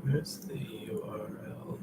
Where's the URL?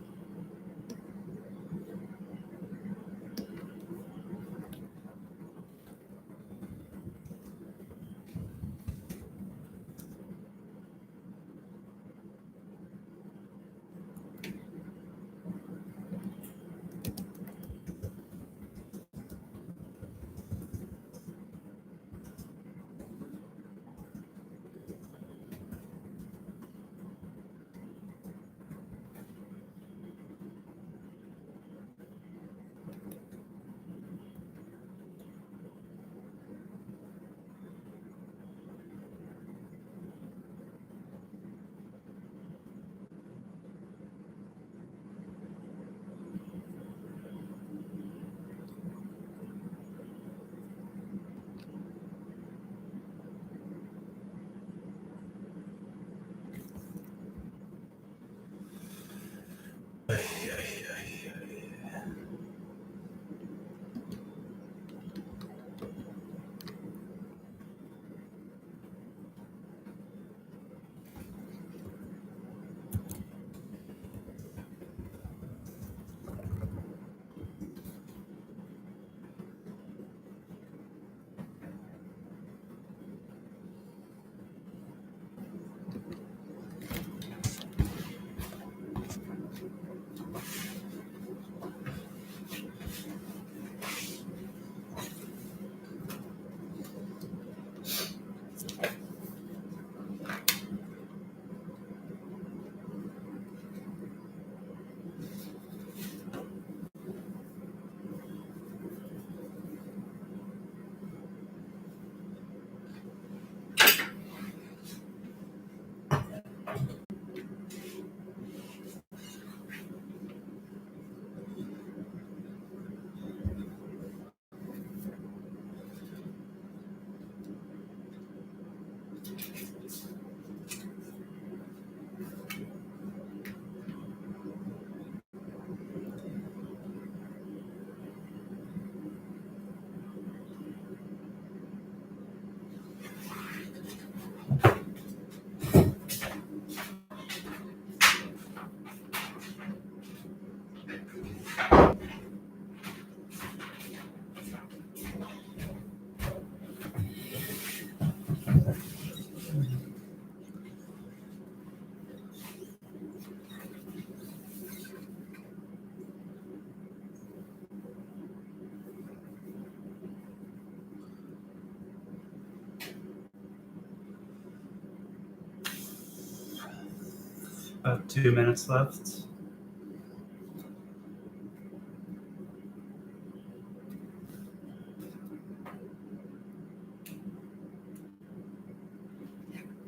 About 2 minutes left.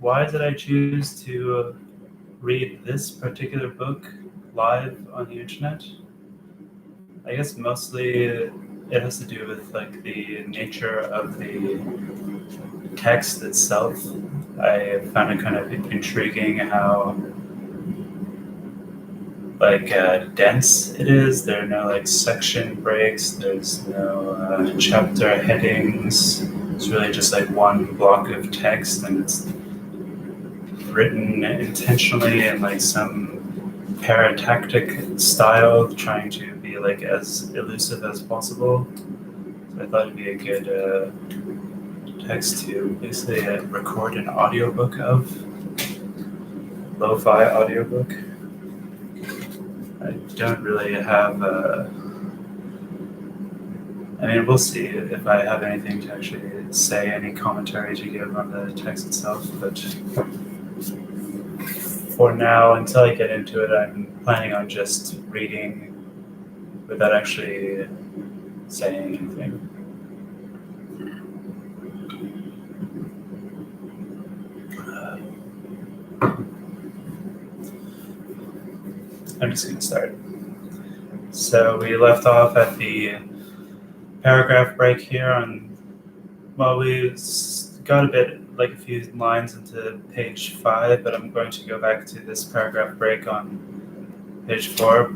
Why did I choose to read this particular book live on the internet? I guess mostly it has to do with like the nature of the text itself. I found it kind of intriguing how dense it is. There are no like section breaks. There's no chapter headings. It's really just like one block of text, and it's written intentionally in like some paratactic style, trying to be like as elusive as possible. So I thought it'd be a good text to basically record an audiobook of, lo-fi audiobook. I don't really have I mean, we'll see if I have anything to actually say, any commentary to give on the text itself, but for now, until I get into it, I'm planning on just reading without actually saying anything. I'm just going to start. So we left off at the paragraph break here on, well, we got a bit like a few lines into page 5, but I'm going to go back to this paragraph break on page 4.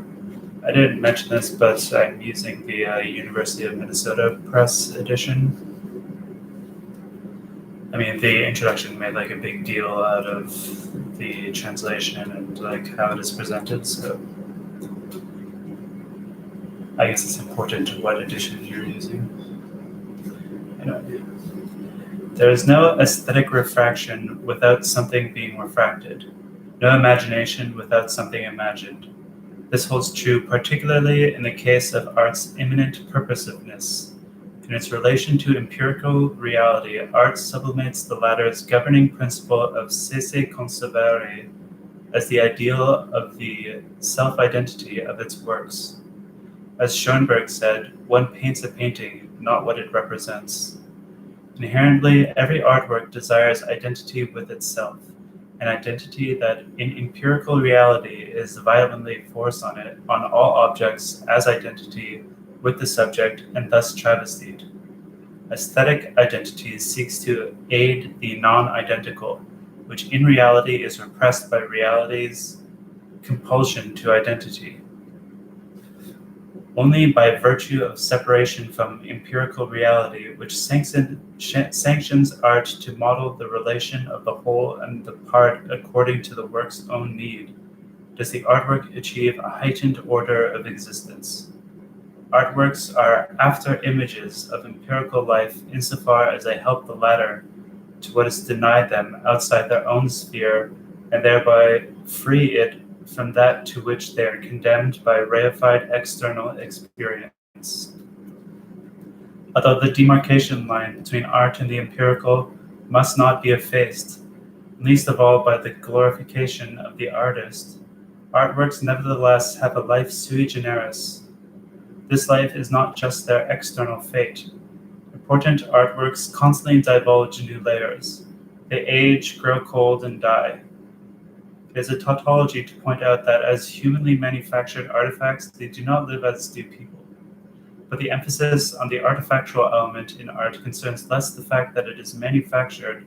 I didn't mention this, but I'm using the University of Minnesota Press edition. I mean, the introduction made like a big deal out of the translation and like how it is presented, so I guess it's important what edition you're using. Anyway. There is no aesthetic refraction without something being refracted, no imagination without something imagined. This holds true particularly in the case of art's immanent purposiveness. In its relation to empirical reality, art sublimates the latter's governing principle of cesse conservare as the ideal of the self-identity of its works. As Schoenberg said, one paints a painting, not what it represents. Inherently, every artwork desires identity with itself, an identity that in empirical reality is violently forced on it, on all objects as identity with the subject and thus travestied. Aesthetic identity seeks to aid the non-identical, which in reality is repressed by reality's compulsion to identity. Only by virtue of separation from empirical reality, which sanctions art to model the relation of the whole and the part according to the work's own need, does the artwork achieve a heightened order of existence. Artworks are after images of empirical life insofar as they help the latter to what is denied them outside their own sphere and thereby free it from that to which they are condemned by reified external experience. Although the demarcation line between art and the empirical must not be effaced, least of all by the glorification of the artist, artworks nevertheless have a life sui generis. This life is not just their external fate. Important artworks constantly divulge new layers. They age, grow cold, and die. It is a tautology to point out that as humanly manufactured artifacts, they do not live as do people. But the emphasis on the artifactual element in art concerns less the fact that it is manufactured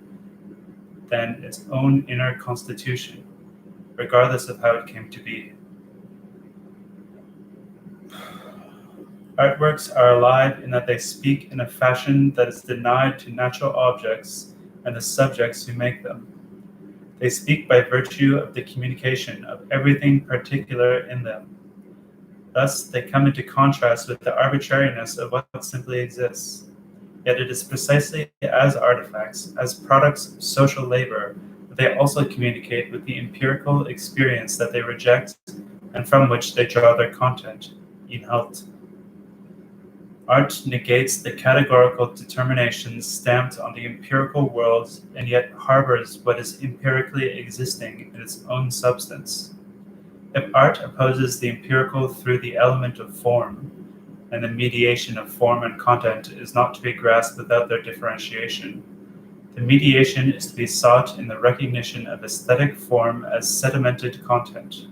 than its own inner constitution, regardless of how it came to be. Artworks are alive in that they speak in a fashion that is denied to natural objects and the subjects who make them. They speak by virtue of the communication of everything particular in them. Thus, they come into contrast with the arbitrariness of what simply exists. Yet it is precisely as artifacts, as products of social labor, that they also communicate with the empirical experience that they reject and from which they draw their content, Inhalt. Art negates the categorical determinations stamped on the empirical world and yet harbors what is empirically existing in its own substance. If art opposes the empirical through the element of form, and the mediation of form and content is not to be grasped without their differentiation, the mediation is to be sought in the recognition of aesthetic form as sedimented content.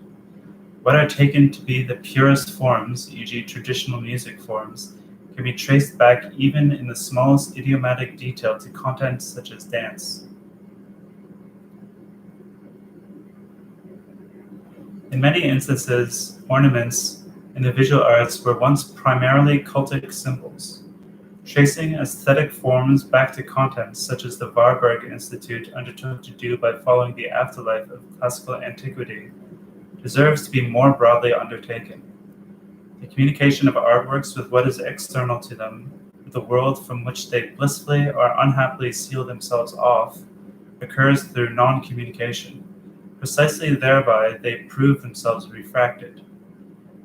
What are taken to be the purest forms, e.g. traditional music forms, can be traced back even in the smallest idiomatic detail to content such as dance. In many instances, ornaments in the visual arts were once primarily cultic symbols. Tracing aesthetic forms back to content, such as the Warburg Institute undertook to do by following the afterlife of classical antiquity, deserves to be more broadly undertaken. The communication of artworks with what is external to them, with the world from which they blissfully or unhappily seal themselves off, occurs through non-communication. Precisely thereby, they prove themselves refracted.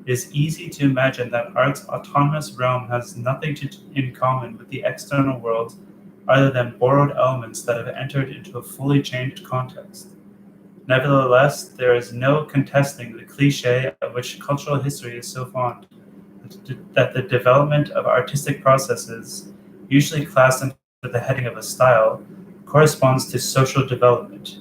It is easy to imagine that art's autonomous realm has nothing in common with the external world other than borrowed elements that have entered into a fully changed context. Nevertheless, there is no contesting the cliché of which cultural history is so fond, that the development of artistic processes, usually classed under the heading of a style, corresponds to social development.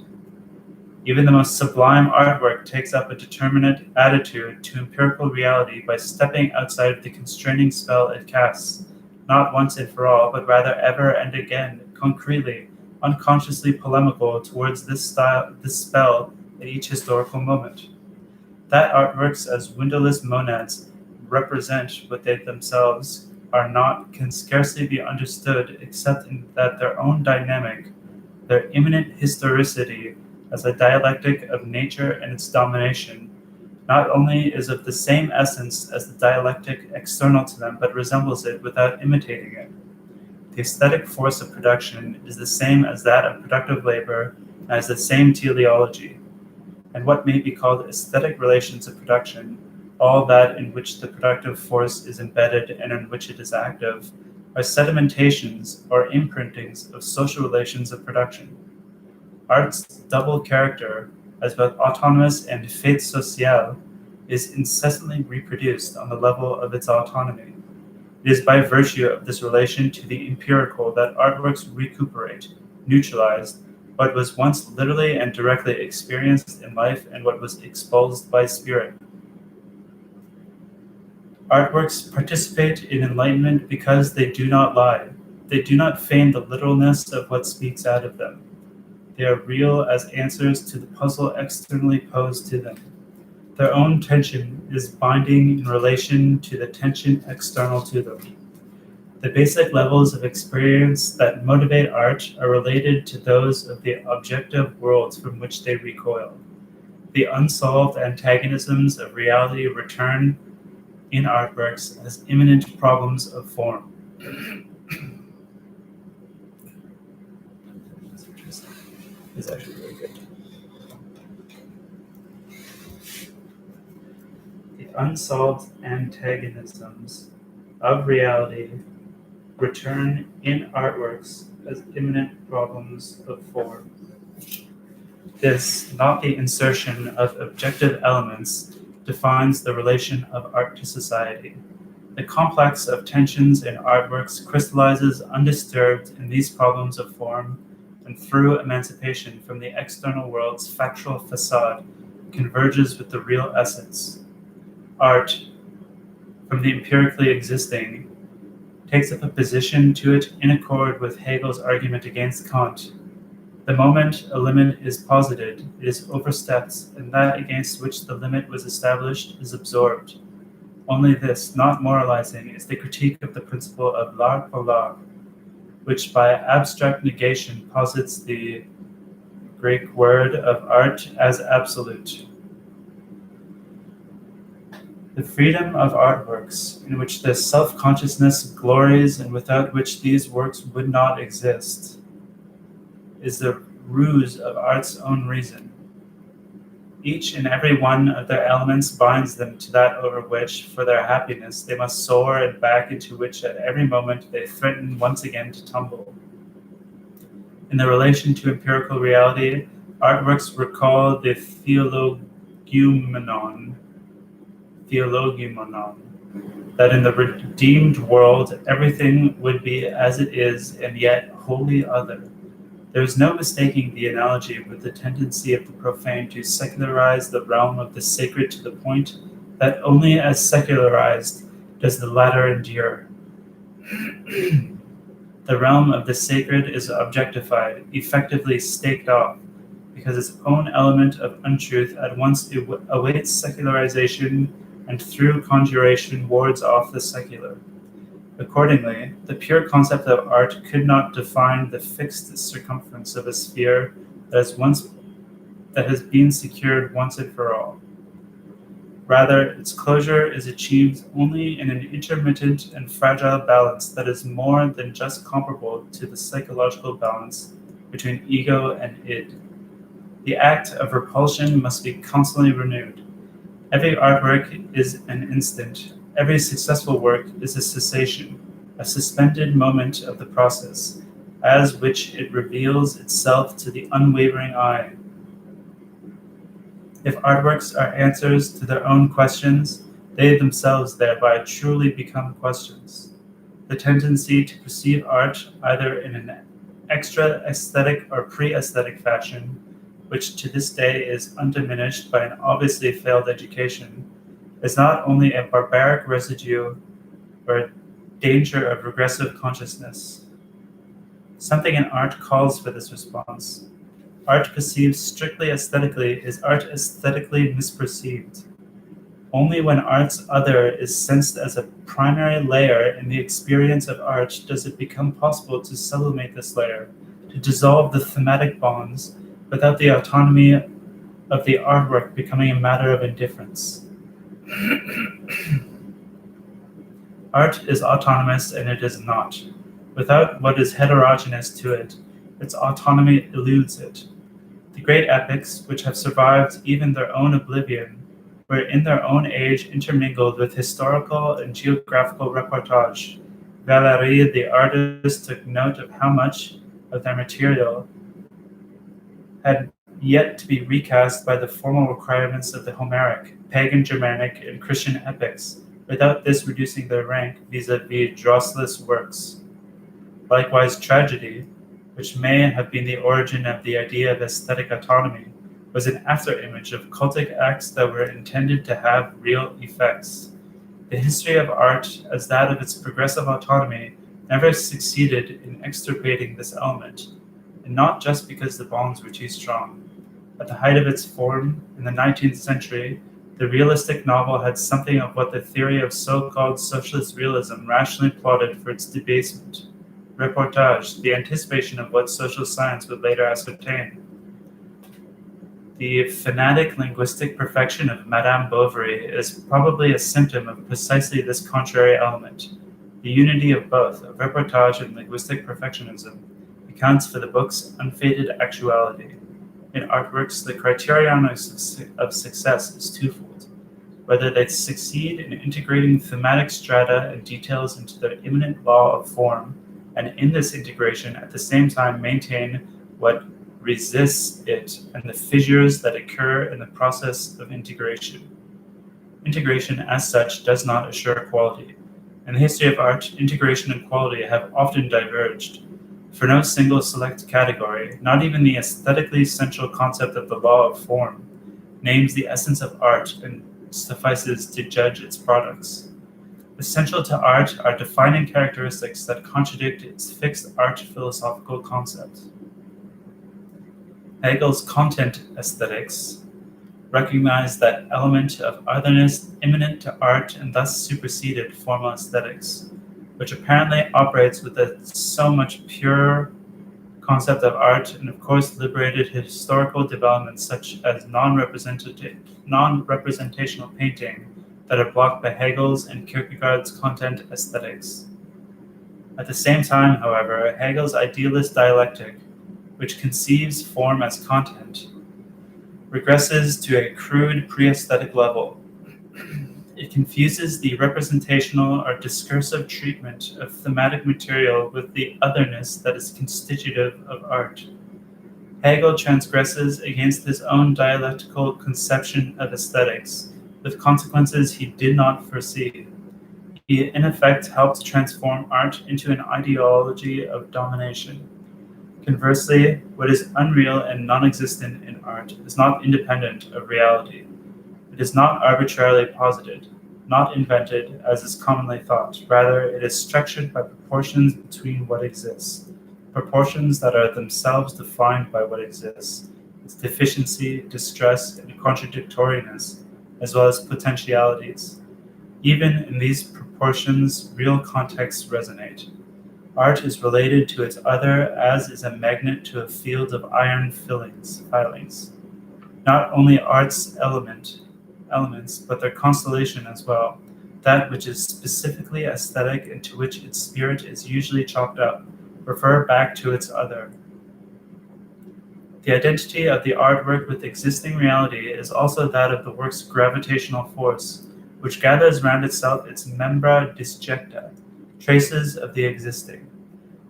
Even the most sublime artwork takes up a determinate attitude to empirical reality by stepping outside of the constraining spell it casts, not once and for all, but rather ever and again, concretely, unconsciously polemical towards this spell at each historical moment. That artworks as windowless monads represent what they themselves are not can scarcely be understood except in that their own dynamic, their immanent historicity as a dialectic of nature and its domination, not only is of the same essence as the dialectic external to them, but resembles it without imitating it. The aesthetic force of production is the same as that of productive labor and has the same teleology. And what may be called aesthetic relations of production, all that in which the productive force is embedded and in which it is active, are sedimentations or imprintings of social relations of production. Art's double character, as both autonomous and fait social, is incessantly reproduced on the level of its autonomy. It is by virtue of this relation to the empirical that artworks recuperate, neutralize, what was once literally and directly experienced in life and what was expulsed by spirit. Artworks participate in enlightenment because they do not lie. They do not feign the literalness of what speaks out of them. They are real as answers to the puzzle externally posed to them. Their own tension is binding in relation to the tension external to them. The basic levels of experience that motivate art are related to those of the objective worlds from which they recoil. The unsolved antagonisms of reality return in artworks as imminent problems of form. It's actually really good. The unsolved antagonisms of reality return in artworks as imminent problems of form. This, not the insertion of objective elements, defines the relation of art to society. The complex of tensions in artworks crystallizes undisturbed in these problems of form, and through emancipation from the external world's factual facade, converges with the real essence. Art, from the empirically existing, takes up a position to it in accord with Hegel's argument against Kant. The moment a limit is posited, it is overstepped, and that against which the limit was established is absorbed. Only this, not moralizing, is the critique of the principle of l'art pour l'art, which by abstract negation posits the Greek word of art as absolute. The freedom of artworks, in which this self-consciousness glories and without which these works would not exist, is the ruse of art's own reason. Each and every one of their elements binds them to that over which, for their happiness, they must soar and back into which at every moment they threaten once again to tumble. In the relation to empirical reality, artworks recall the theologumenon, that in the redeemed world everything would be as it is and yet wholly other. There is no mistaking the analogy with the tendency of the profane to secularize the realm of the sacred to the point that only as secularized does the latter endure. The realm of the sacred is objectified, effectively staked off, because its own element of untruth at once awaits secularization and through conjuration wards off the secular. Accordingly, the pure concept of art could not define the fixed circumference of a sphere that has been secured once and for all. Rather, its closure is achieved only in an intermittent and fragile balance that is more than just comparable to the psychological balance between ego and id. The act of repulsion must be constantly renewed. Every artwork is an instant. Every successful work is a cessation, a suspended moment of the process, as which it reveals itself to the unwavering eye. If artworks are answers to their own questions, they themselves thereby truly become questions. The tendency to perceive art either in an extra-aesthetic or pre-aesthetic fashion, which to this day is undiminished by an obviously failed education, is not only a barbaric residue or a danger of regressive consciousness. Something in art calls for this response. Art perceived strictly aesthetically is art aesthetically misperceived. Only when art's other is sensed as a primary layer in the experience of art does it become possible to sublimate this layer, to dissolve the thematic bonds without the autonomy of the artwork becoming a matter of indifference. Art is autonomous and it is not. Without what is heterogeneous to it, its autonomy eludes it. The great epics, which have survived even their own oblivion, were in their own age intermingled with historical and geographical reportage. Valéry, the artist, took note of how much of their material had yet to be recast by the formal requirements of the Homeric, pagan Germanic, and Christian epics, without this reducing their rank vis-a-vis Drossel's works. Likewise, tragedy, which may have been the origin of the idea of aesthetic autonomy, was an afterimage of cultic acts that were intended to have real effects. The history of art, as that of its progressive autonomy, never succeeded in extirpating this element, and not just because the bonds were too strong. At the height of its form, in the 19th century, the realistic novel had something of what the theory of so-called socialist realism rationally plotted for its debasement. Reportage, the anticipation of what social science would later ascertain. The fanatic linguistic perfection of Madame Bovary is probably a symptom of precisely this contrary element. The unity of both, of reportage and linguistic perfectionism, accounts for the book's unfaded actuality. In artworks, the criterion of success is twofold: whether they succeed in integrating thematic strata and details into their immanent law of form, and in this integration at the same time maintain what resists it and the fissures that occur in the process of integration. Integration as such does not assure quality. In the history of art, integration and quality have often diverged. For no single select category, not even the aesthetically central concept of the law of form, names the essence of art and suffices to judge its products. Essential to art are defining characteristics that contradict its fixed art philosophical concept. Hegel's content aesthetics recognized that element of otherness immanent to art and thus superseded formal aesthetics, which apparently operates with a so much purer concept of art and of course liberated historical developments such as non-representational painting that are blocked by Hegel's and Kierkegaard's content aesthetics. At the same time, however, Hegel's idealist dialectic, which conceives form as content, regresses to a crude pre-aesthetic level. It confuses the representational or discursive treatment of thematic material with the otherness that is constitutive of art. Hegel transgresses against his own dialectical conception of aesthetics, with consequences he did not foresee. He in effect helped transform art into an ideology of domination. Conversely, what is unreal and non-existent in art is not independent of reality. It is not arbitrarily posited, not invented as is commonly thought. Rather, it is structured by proportions between what exists, proportions that are themselves defined by what exists, its deficiency, distress, and contradictoriness, as well as potentialities. Even in these proportions, real contexts resonate. Art is related to its other as is a magnet to a field of iron filings. Not only art's elements, but their constellation as well, that which is specifically aesthetic and to which its spirit is usually chalked up, refer back to its other. The identity of the artwork with existing reality is also that of the work's gravitational force, which gathers round itself its membra disjecta, traces of the existing.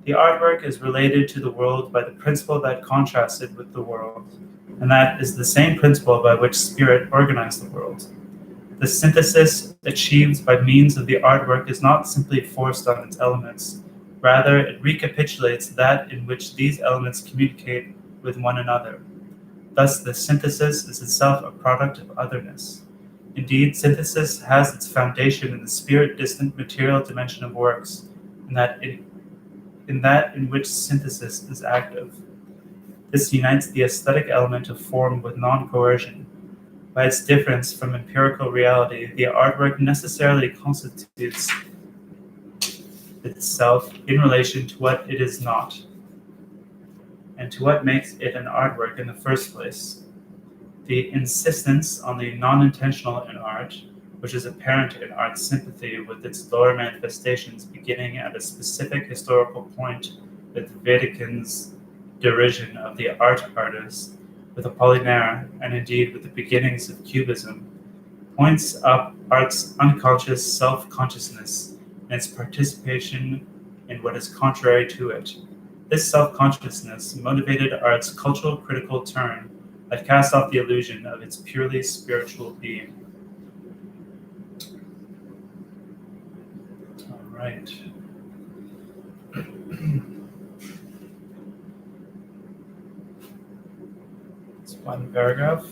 The artwork is related to the world by the principle that contrasts it with the world, and that is the same principle by which spirit organized the world. The synthesis achieved by means of the artwork is not simply forced on its elements. Rather, it recapitulates that in which these elements communicate with one another. Thus, the synthesis is itself a product of otherness. Indeed, synthesis has its foundation in the spirit-distant material dimension of works, in that it in that in which synthesis is active. This unites the aesthetic element of form with non-coercion. By its difference from empirical reality, the artwork necessarily constitutes itself in relation to what it is not, and to what makes it an artwork in the first place. The insistence on the non-intentional in art, which is apparent in art's sympathy with its lower manifestations beginning at a specific historical point with Wedekin's derision of the art artist, with Apollinaire, and indeed with the beginnings of Cubism, points up art's unconscious self-consciousness and its participation in what is contrary to it. This self-consciousness motivated art's cultural critical turn that cast off the illusion of its purely spiritual being. All right. It's one paragraph.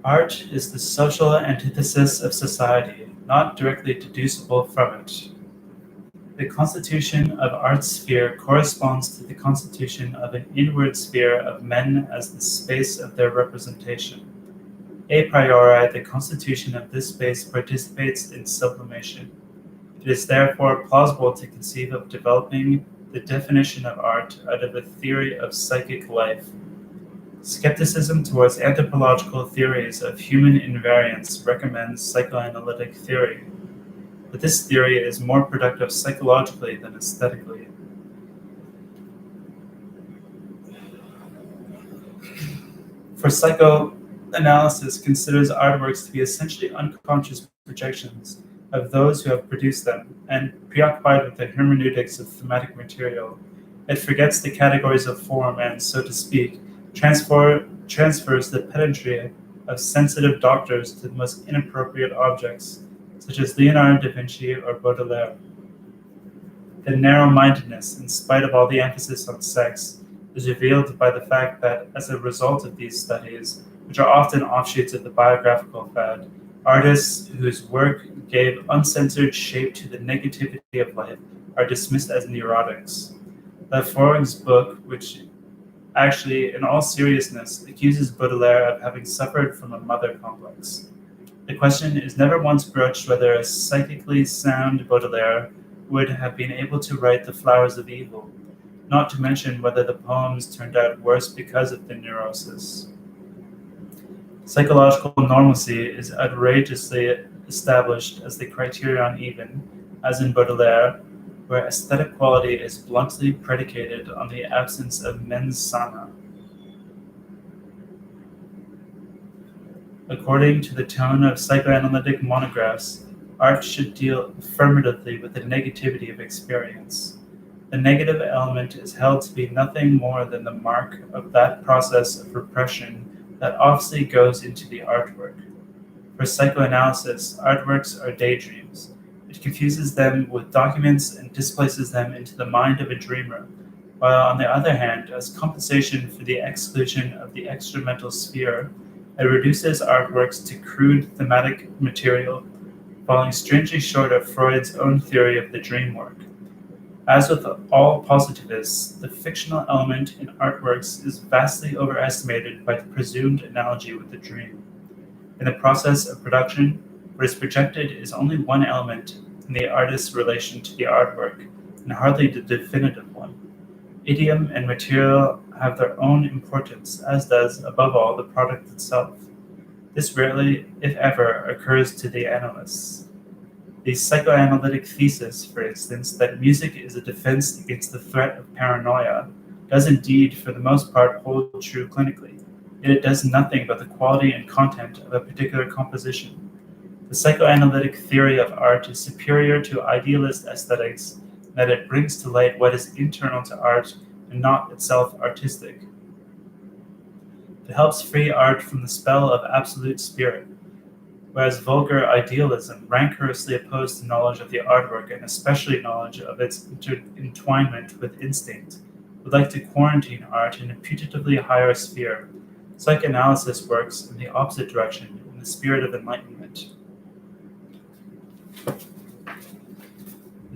Art is the social antithesis of society, not directly deducible from it. The constitution of art's sphere corresponds to the constitution of an inward sphere of men as the space of their representation. A priori, the constitution of this space participates in sublimation. It is therefore plausible to conceive of developing the definition of art out of a theory of psychic life. Skepticism towards anthropological theories of human invariance recommends psychoanalytic theory, but this theory is more productive psychologically than aesthetically. For psychoanalysis considers artworks to be essentially unconscious projections of those who have produced them, and preoccupied with the hermeneutics of thematic material, it forgets the categories of form and, so to speak, transfers the pedantry of sensitive doctors to the most inappropriate objects, such as Leonardo da Vinci or Baudelaire. The narrow-mindedness, in spite of all the emphasis on sex, is revealed by the fact that, as a result of these studies, which are often offshoots of the biographical fad, artists whose work gave uncensored shape to the negativity of life are dismissed as neurotics. Laforgue's book, which actually, in all seriousness, accuses Baudelaire of having suffered from a mother complex. The question is never once broached whether a psychically sound Baudelaire would have been able to write The Flowers of Evil, not to mention whether the poems turned out worse because of the neurosis. Psychological normalcy is outrageously established as the criterion even, as in Baudelaire, where aesthetic quality is bluntly predicated on the absence of mens sana. According to the tone of psychoanalytic monographs, art should deal affirmatively with the negativity of experience. The negative element is held to be nothing more than the mark of that process of repression that obviously goes into the artwork. For psychoanalysis, artworks are daydreams. It confuses them with documents and displaces them into the mind of a dreamer, while on the other hand, as compensation for the exclusion of the extramental sphere, it reduces artworks to crude thematic material, falling strangely short of Freud's own theory of the dream work. As with all positivists, the fictional element in artworks is vastly overestimated by the presumed analogy with the dream. In the process of production, what is projected is only one element in the artist's relation to the artwork, and hardly the definitive one. Idiom and material have their own importance, as does, above all, the product itself. This rarely, if ever, occurs to the analysts. The psychoanalytic thesis, for instance, that music is a defense against the threat of paranoia, does indeed, for the most part, hold true clinically, yet it does nothing about the quality and content of a particular composition. The psychoanalytic theory of art is superior to idealist aesthetics in that it brings to light what is internal to art and not itself artistic. It helps free art from the spell of absolute spirit, whereas vulgar idealism, rancorously opposed to knowledge of the artwork and especially knowledge of its entwinement with instinct, would like to quarantine art in a putatively higher sphere. Psychoanalysis works in the opposite direction, in the spirit of enlightenment.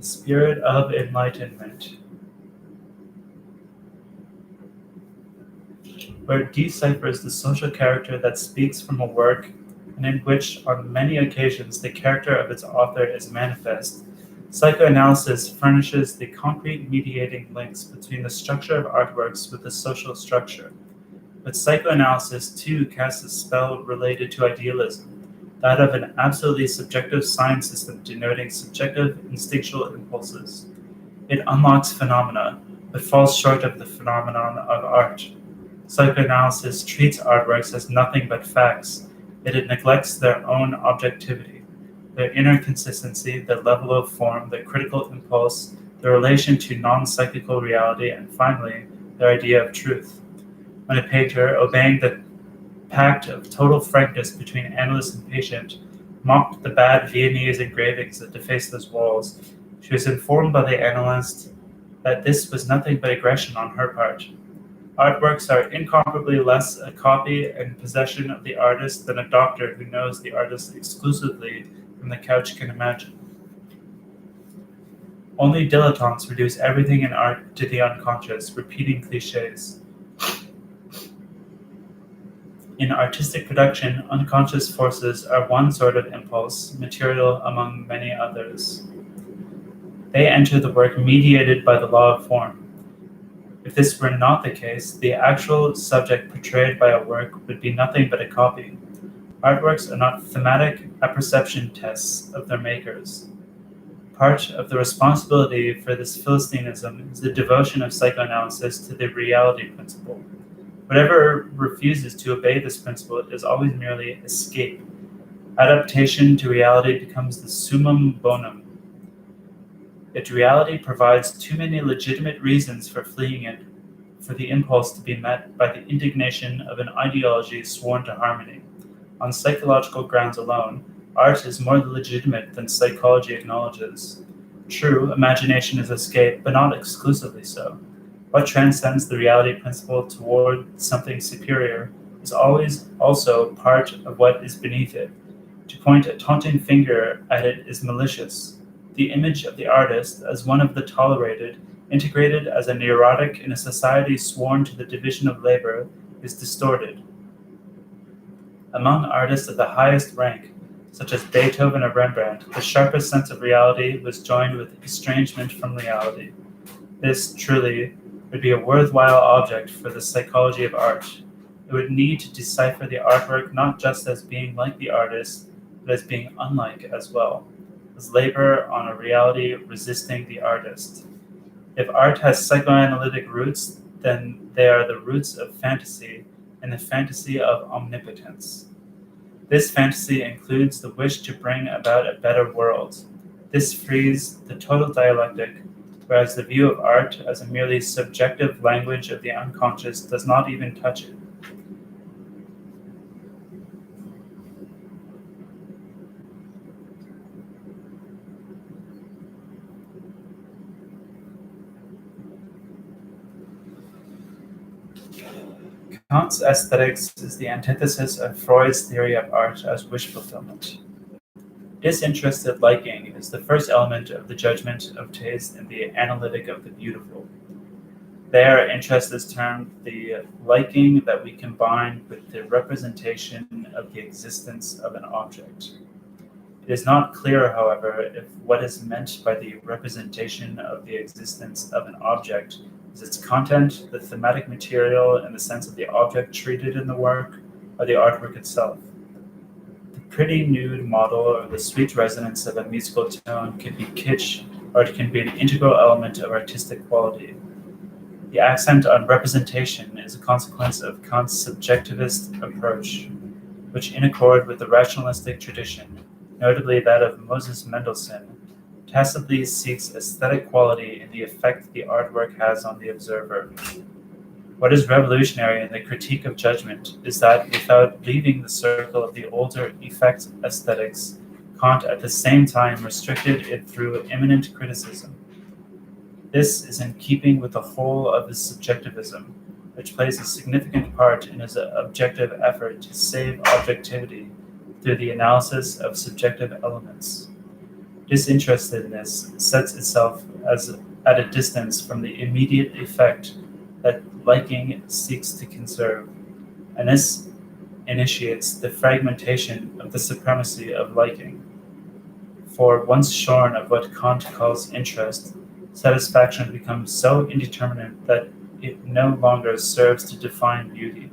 the spirit of enlightenment, where it deciphers the social character that speaks from a work and in which, on many occasions, the character of its author is manifest. Psychoanalysis furnishes the concrete mediating links between the structure of artworks with the social structure. But psychoanalysis, too, casts a spell related to idealism, that of an absolutely subjective sign system denoting subjective instinctual impulses. It unlocks phenomena, but falls short of the phenomenon of art. Psychoanalysis treats artworks as nothing but facts, yet it neglects their own objectivity, their inner consistency, their level of form, their critical impulse, their relation to non-psychical reality, and finally, their idea of truth. When a painter, obeying the pact of total frankness between analyst and patient, mocked the bad Viennese engravings that defaced those walls, she was informed by the analyst that this was nothing but aggression on her part. Artworks are incomparably less a copy and possession of the artist than a doctor who knows the artist exclusively from the couch can imagine. Only dilettantes reduce everything in art to the unconscious, repeating cliches. In artistic production, unconscious forces are one sort of impulse, material among many others. They enter the work mediated by the law of form. If this were not the case, the actual subject portrayed by a work would be nothing but a copy. Artworks are not thematic apperception tests of their makers. Part of the responsibility for this Philistinism is the devotion of psychoanalysis to the reality principle. Whatever refuses to obey this principle is always merely escape. Adaptation to reality becomes the summum bonum. Yet reality provides too many legitimate reasons for fleeing it, for the impulse to be met by the indignation of an ideology sworn to harmony. On psychological grounds alone, art is more legitimate than psychology acknowledges. True, imagination is escape, but not exclusively so. What transcends the reality principle toward something superior is always also part of what is beneath it. To point a taunting finger at it is malicious. The image of the artist as one of the tolerated, integrated as a neurotic in a society sworn to the division of labor, is distorted. Among artists of the highest rank, such as Beethoven or Rembrandt, the sharpest sense of reality was joined with estrangement from reality. This, truly, would be a worthwhile object for the psychology of art. It would need to decipher the artwork not just as being like the artist, but as being unlike as well, as labor on a reality resisting the artist. If art has psychoanalytic roots, then they are the roots of fantasy and the fantasy of omnipotence. This fantasy includes the wish to bring about a better world. This frees the total dialectic, whereas the view of art as a merely subjective language of the unconscious does not even touch it. Kant's aesthetics is the antithesis of Freud's theory of art as wish fulfillment. Disinterested liking is the first element of the judgment of taste and the analytic of the beautiful. There, interest is termed the liking that we combine with the representation of the existence of an object. It is not clear, however, if what is meant by the representation of the existence of an object is its content, the thematic material, and the sense of the object treated in the work, or the artwork itself. The pretty nude model or the sweet resonance of a musical tone can be kitsch, or it can be an integral element of artistic quality. The accent on representation is a consequence of Kant's subjectivist approach, which, in accord with the rationalistic tradition, notably that of Moses Mendelssohn, tacitly seeks aesthetic quality in the effect the artwork has on the observer. What is revolutionary in the critique of judgment is that, without leaving the circle of the older effect aesthetics, Kant at the same time restricted it through immanent criticism. This is in keeping with the whole of his subjectivism, which plays a significant part in his objective effort to save objectivity through the analysis of subjective elements. Disinterestedness sets itself as at a distance from the immediate effect that liking seeks to conserve, and this initiates the fragmentation of the supremacy of liking. For once shorn of what Kant calls interest, satisfaction becomes so indeterminate that it no longer serves to define beauty.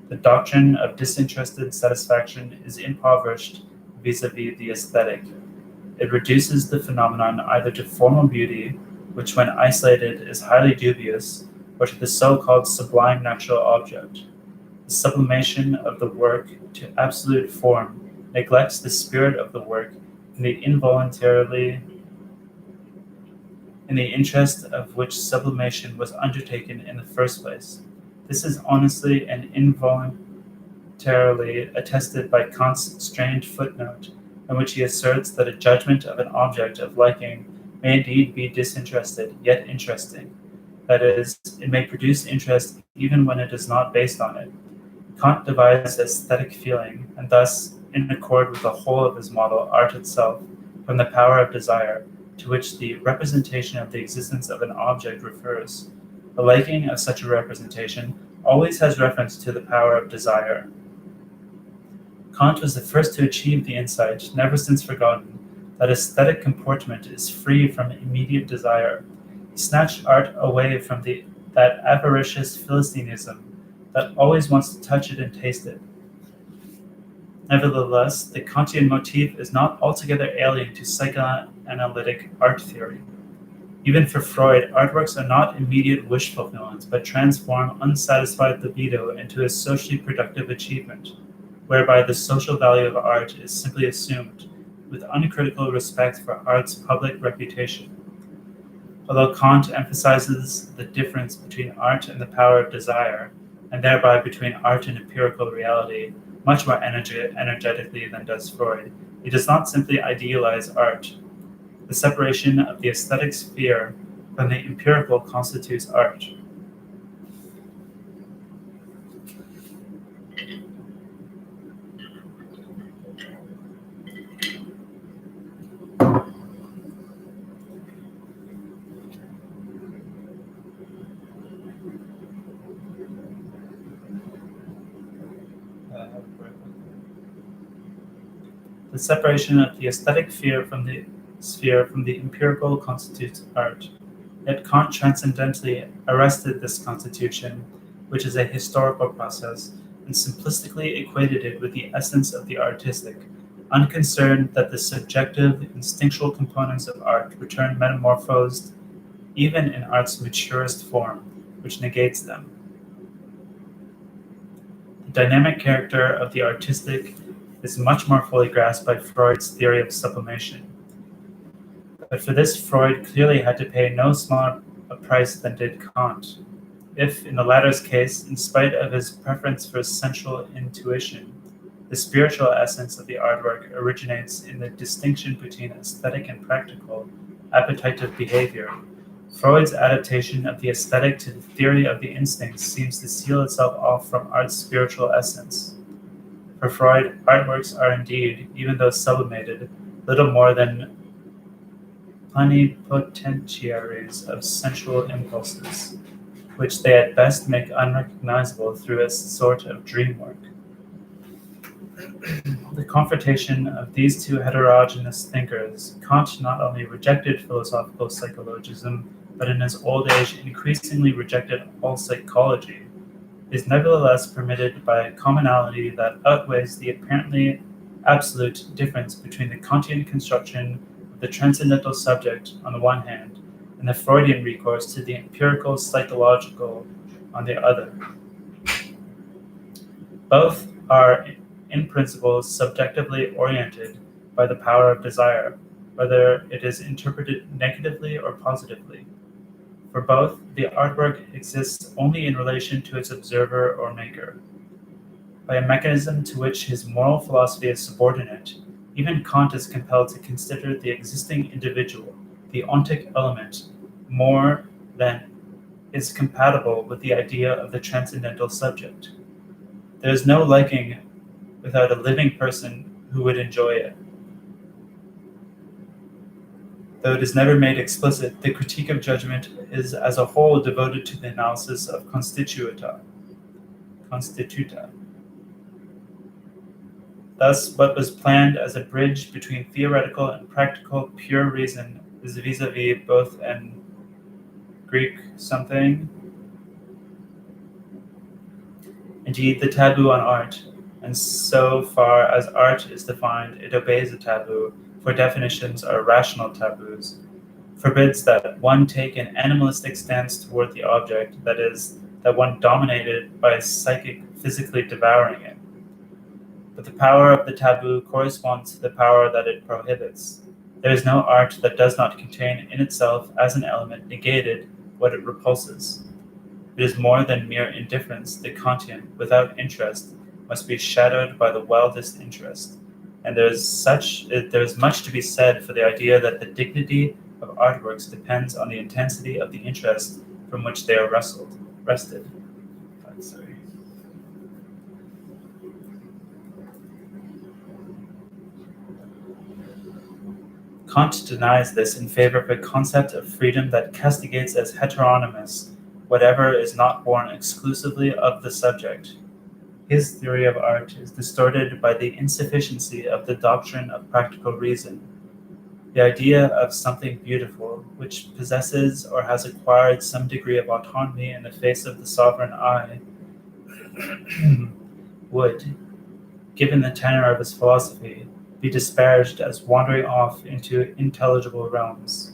The doctrine of disinterested satisfaction is impoverished vis-a-vis the aesthetic. It reduces the phenomenon either to formal beauty, which when isolated is highly dubious, or to the so-called sublime natural object. The sublimation of the work to absolute form neglects the spirit of the work in the interest of which sublimation was undertaken in the first place. This is honestly and involuntarily attested by Kant's strange footnote, in which he asserts that a judgment of an object of liking may indeed be disinterested, yet interesting. That is, it may produce interest even when it is not based on it. Kant divides aesthetic feeling, and thus, in accord with the whole of his model, art itself, from the power of desire, to which the representation of the existence of an object refers. The liking of such a representation always has reference to the power of desire. Kant was the first to achieve the insight, never since forgotten, that aesthetic comportment is free from immediate desire. He snatched art away from that avaricious Philistinism that always wants to touch it and taste it. Nevertheless, the Kantian motif is not altogether alien to psychoanalytic art theory. Even for Freud, artworks are not immediate wish fulfillments, but transform unsatisfied libido into a socially productive achievement, whereby the social value of art is simply assumed, with uncritical respect for art's public reputation. Although Kant emphasizes the difference between art and the power of desire, and thereby between art and empirical reality, much more energetically than does Freud, he does not simply idealize art. The separation of the aesthetic sphere from the empirical constitutes art. The separation of the aesthetic sphere from the empirical constitutes art. Yet Kant transcendently arrested this constitution, which is a historical process, and simplistically equated it with the essence of the artistic, unconcerned that the subjective, instinctual components of art return metamorphosed even in art's maturest form, which negates them. The dynamic character of the artistic is much more fully grasped by Freud's theory of sublimation. But for this, Freud clearly had to pay no smaller a price than did Kant. If, in the latter's case, in spite of his preference for sensual intuition, the spiritual essence of the artwork originates in the distinction between aesthetic and practical, appetitive behavior, Freud's adaptation of the aesthetic to the theory of the instincts seems to seal itself off from art's spiritual essence. For Freud, artworks are indeed, even though sublimated, little more than plenipotentiaries of sensual impulses, which they at best make unrecognizable through a sort of dream work. The confrontation of these two heterogeneous thinkers, Kant not only rejected philosophical psychologism, but in his old age increasingly rejected all psychology, is nevertheless permitted by a commonality that outweighs the apparently absolute difference between the Kantian construction of the transcendental subject on the one hand, and the Freudian recourse to the empirical psychological on the other. Both are, in principle, subjectively oriented by the power of desire, whether it is interpreted negatively or positively. For both, the artwork exists only in relation to its observer or maker. By a mechanism to which his moral philosophy is subordinate, even Kant is compelled to consider the existing individual, the ontic element, more than is compatible with the idea of the transcendental subject. There is no liking without a living person who would enjoy it. Though it is never made explicit, the critique of judgment is as a whole devoted to the analysis of constituta. Thus, what was planned as a bridge between theoretical and practical pure reason is vis-a-vis both an Greek something, indeed the taboo on art, and so far as art is defined, it obeys a taboo, for definitions are rational taboos, forbids that one take an animalistic stance toward the object, that is, that one dominated by physically devouring it. But the power of the taboo corresponds to the power that it prohibits. There is no art that does not contain in itself, as an element negated, what it repulses. It is more than mere indifference. The Kantian, without interest, must be shadowed by the wildest interest. And there is much to be said for the idea that the dignity of artworks depends on the intensity of the interest from which they are wrested. Sorry. Kant denies this in favor of a concept of freedom that castigates as heteronymous whatever is not born exclusively of the subject. His theory of art is distorted by the insufficiency of the doctrine of practical reason. The idea of something beautiful, which possesses or has acquired some degree of autonomy in the face of the sovereign eye, would, given the tenor of his philosophy, be disparaged as wandering off into intelligible realms.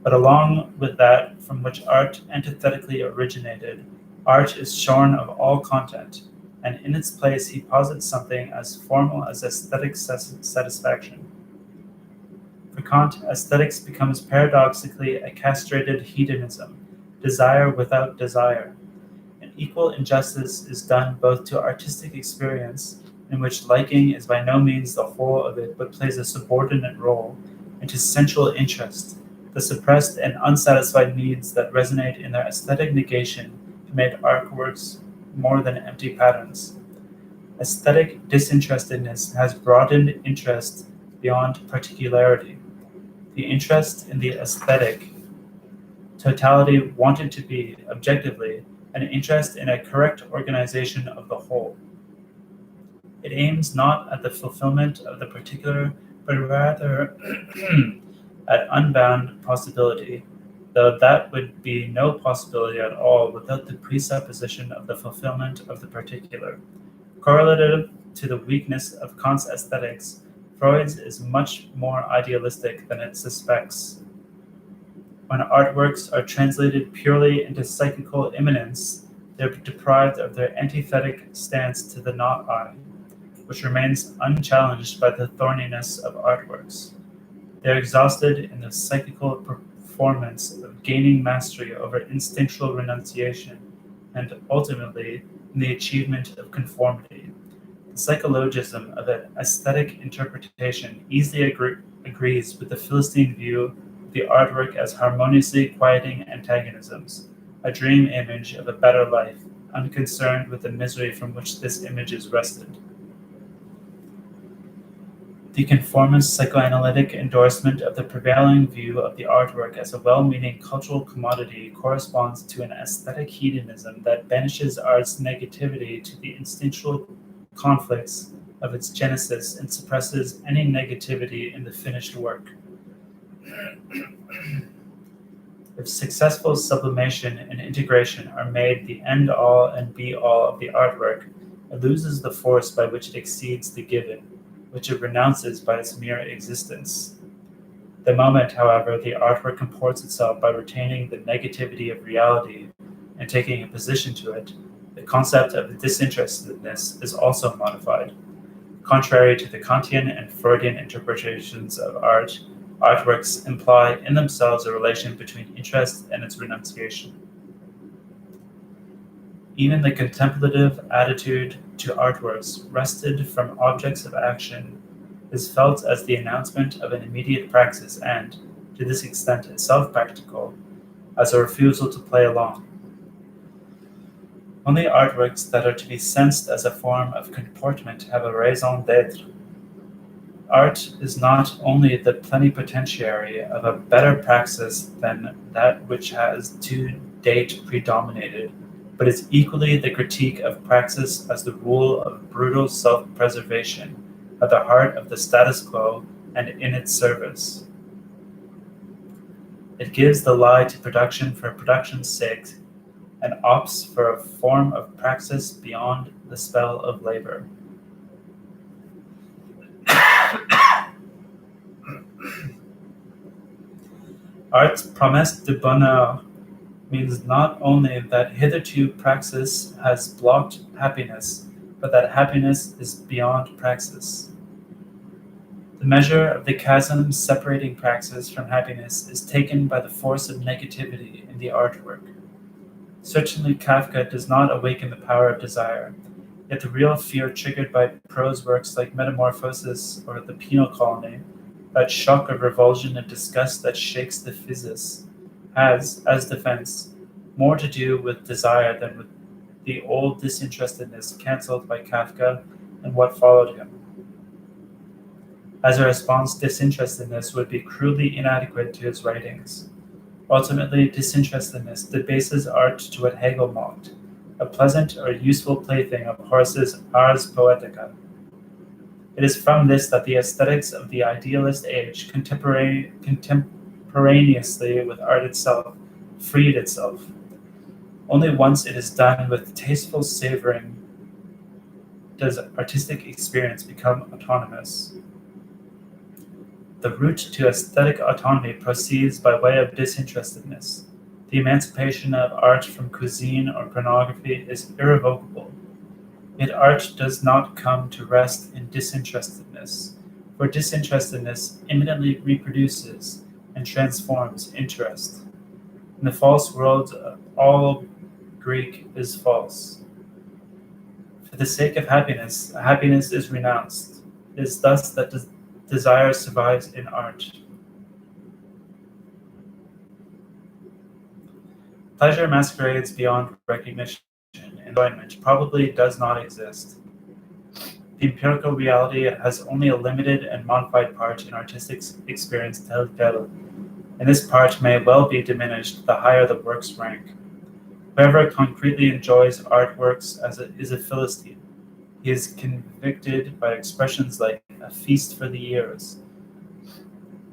But along with that from which art antithetically originated, art is shorn of all content, and in its place he posits something as formal as aesthetic satisfaction. For Kant, aesthetics becomes paradoxically a castrated hedonism, desire without desire. An equal injustice is done both to artistic experience, in which liking is by no means the whole of it but plays a subordinate role, and to sensual interest, the suppressed and unsatisfied needs that resonate in their aesthetic negation to make artworks more than empty patterns. Aesthetic disinterestedness has broadened interest beyond particularity. The interest in the aesthetic totality wanted to be, objectively, an interest in a correct organization of the whole. It aims not at the fulfillment of the particular, but rather at unbound possibility, though that would be no possibility at all without the presupposition of the fulfillment of the particular. Correlative to the weakness of Kant's aesthetics, Freud's is much more idealistic than it suspects. When artworks are translated purely into psychical immanence, they're deprived of their antithetic stance to the not I, which remains unchallenged by the thorniness of artworks. They're exhausted in the psychical performance of gaining mastery over instinctual renunciation, and ultimately in the achievement of conformity. The psychologism of an aesthetic interpretation easily agrees with the Philistine view of the artwork as harmoniously quieting antagonisms, a dream image of a better life, unconcerned with the misery from which this image is wrested. The conformist psychoanalytic endorsement of the prevailing view of the artwork as a well-meaning cultural commodity corresponds to an aesthetic hedonism that banishes art's negativity to the instinctual conflicts of its genesis and suppresses any negativity in the finished work. If successful sublimation and integration are made the end-all and be-all of the artwork, it loses the force by which it exceeds the given, which it renounces by its mere existence. The moment, however, the artwork comports itself by retaining the negativity of reality and taking a position to it, the concept of disinterestedness is also modified. Contrary to the Kantian and Freudian interpretations of art, artworks imply in themselves a relation between interest and its renunciation. Even the contemplative attitude to artworks, wrested from objects of action, is felt as the announcement of an immediate praxis and, to this extent itself practical, as a refusal to play along. Only artworks that are to be sensed as a form of comportment have a raison d'être. art is not only the plenipotentiary of a better praxis than that which has to date predominated, but is equally the critique of praxis as the rule of brutal self-preservation at the heart of the status quo and in its service. It gives the lie to production for production's sake and opts for a form of praxis beyond the spell of labor. Art's promesse de bonheur means not only that hitherto praxis has blocked happiness, but that happiness is beyond praxis. The measure of the chasm separating praxis from happiness is taken by the force of negativity in the artwork. Certainly Kafka does not awaken the power of desire, yet the real fear triggered by prose works like Metamorphosis or The Penal Colony, that shock of revulsion and disgust that shakes the physis, has, as defense, more to do with desire than with the old disinterestedness cancelled by Kafka and what followed him. As a response, disinterestedness would be cruelly inadequate to his writings. Ultimately, disinterestedness debases art to what Hegel mocked, a pleasant or useful plaything of Horace's Ars Poetica. It is from this that the aesthetics of the idealist age, contemporaneously with art itself, freed itself. Only once it is done with tasteful savoring does artistic experience become autonomous. The route to aesthetic autonomy proceeds by way of disinterestedness. The emancipation of art from cuisine or pornography is irrevocable. Yet art does not come to rest in disinterestedness, for disinterestedness imminently reproduces and transforms interest. In the false world, all Greek is false. For the sake of happiness, happiness is renounced. It is thus that desire survives in art. Pleasure masquerades beyond recognition. Enjoyment probably does not exist. The empirical reality has only a limited and modified part in artistic experience tel quel, and this part may well be diminished the higher the works rank. Whoever concretely enjoys artworks is a Philistine. He is convicted by expressions like a feast for the ears.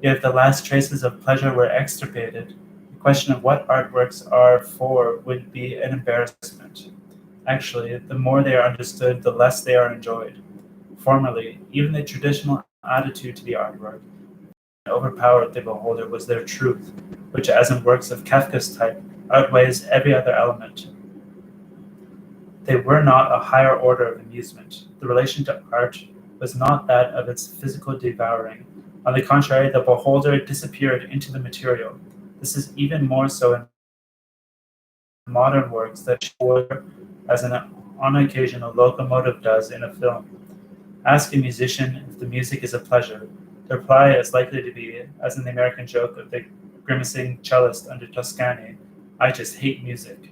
Yet if the last traces of pleasure were extirpated, the question of what artworks are for would be an embarrassment. Actually, the more they are understood, the less they are enjoyed. Formerly, even the traditional attitude to the artwork that overpowered the beholder was their truth, which, as in works of Kafka's type, outweighs every other element. They were not a higher order of amusement. The relation to art was not that of its physical devouring. On the contrary, the beholder disappeared into the material. This is even more so in modern works that show as on occasion a locomotive does in a film. Ask a musician if the music is a pleasure. The reply is likely to be, as in the American joke of the grimacing cellist under Toscani, I just hate music.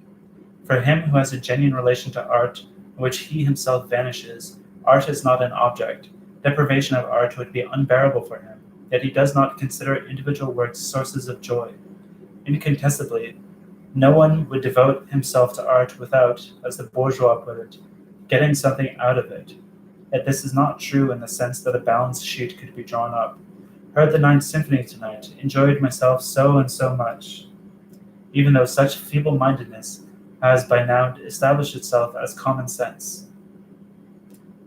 For him who has a genuine relation to art, in which he himself vanishes, art is not an object. Deprivation of art would be unbearable for him, yet he does not consider individual works sources of joy. Incontestably, no one would devote himself to art without, as the bourgeois put it, getting something out of it. Yet this is not true in the sense that a balance sheet could be drawn up. Heard the Ninth Symphony tonight, enjoyed myself so and so much. Even though such feeble-mindedness has by now established itself as common sense.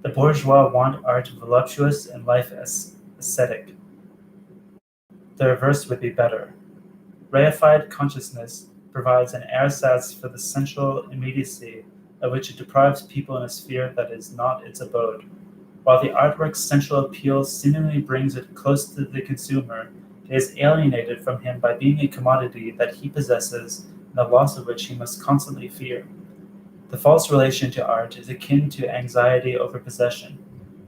The bourgeois want art voluptuous and life ascetic. The reverse would be better. Reified consciousness provides an ersatz for the sensual immediacy of which it deprives people in a sphere that is not its abode. While the artwork's sensual appeal seemingly brings it close to the consumer, it is alienated from him by being a commodity that he possesses and the loss of which he must constantly fear. The false relation to art is akin to anxiety over possession.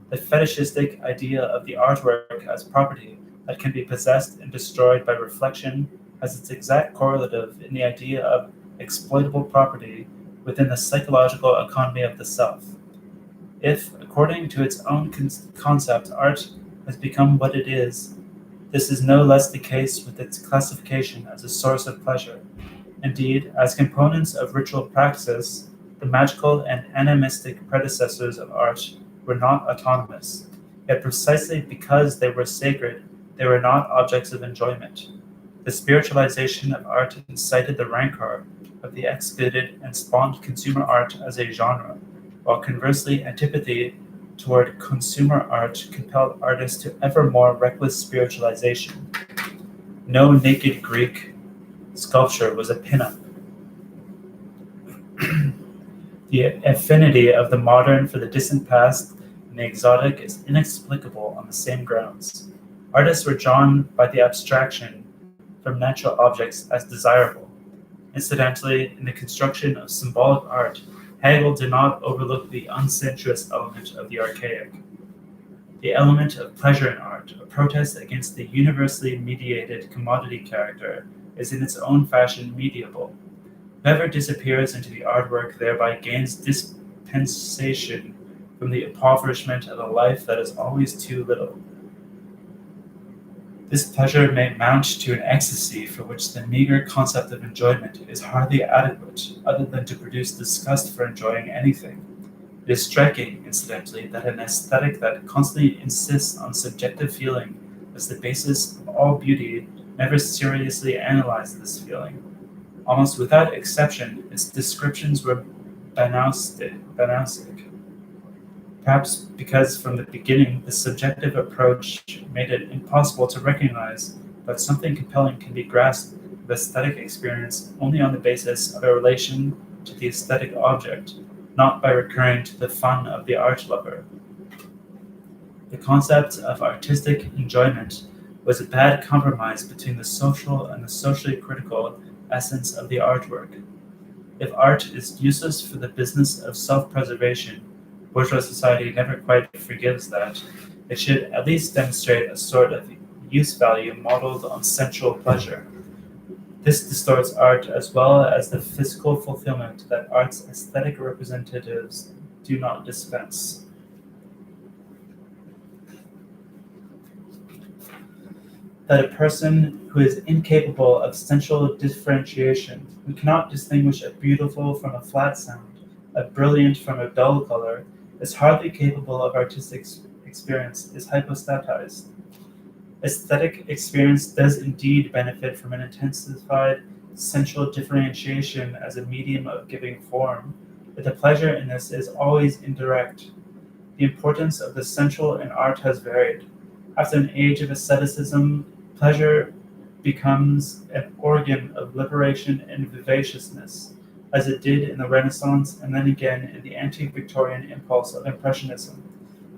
The fetishistic idea of the artwork as property that can be possessed and destroyed by reflection has its exact correlative in the idea of exploitable property within the psychological economy of the self. If, according to its own concept, art has become what it is. This is no less the case with its classification as a source of pleasure. Indeed, as components of ritual praxis, the magical and animistic predecessors of art were not autonomous. Yet precisely because they were sacred, they were not objects of enjoyment. The spiritualization of art incited the rancor of the excluded and spawned consumer art as a genre, while conversely antipathy toward consumer art compelled artists to ever more reckless spiritualization. No naked Greek sculpture was a pinup. The affinity of the modern for the distant past and the exotic is inexplicable on the same grounds. Artists were drawn by the abstraction from natural objects as desirable. Incidentally, in the construction of symbolic art, Hegel did not overlook the unsensuous element of the archaic. The element of pleasure in art, a protest against the universally mediated commodity character, is in its own fashion mediable. Whoever disappears into the artwork thereby gains dispensation from the impoverishment of a life that is always too little. This pleasure may mount to an ecstasy for which the meager concept of enjoyment is hardly adequate, other than to produce disgust for enjoying anything. It is striking, incidentally, that an aesthetic that constantly insists on subjective feeling as the basis of all beauty never seriously analyzed this feeling. Almost without exception, its descriptions were Banausic. Perhaps because from the beginning the subjective approach made it impossible to recognize that something compelling can be grasped with aesthetic experience only on the basis of a relation to the aesthetic object, not by recurring to the fun of the art lover. The concept of artistic enjoyment was a bad compromise between the social and the socially critical essence of the artwork. If art is useless for the business of self-preservation, bourgeois society never quite forgives that. It should at least demonstrate a sort of use value modeled on sensual pleasure. This distorts art as well as the physical fulfillment that art's aesthetic representatives do not dispense. That a person who is incapable of sensual differentiation, who cannot distinguish a beautiful from a flat sound, a brilliant from a dull color, is hardly capable of artistic experience, is hypostatized. Aesthetic experience does indeed benefit from an intensified sensual differentiation as a medium of giving form, but the pleasure in this is always indirect. The importance of the sensual in art has varied. After an age of asceticism, pleasure becomes an organ of liberation and vivaciousness, as it did in the Renaissance and then again in the anti-Victorian impulse of Impressionism.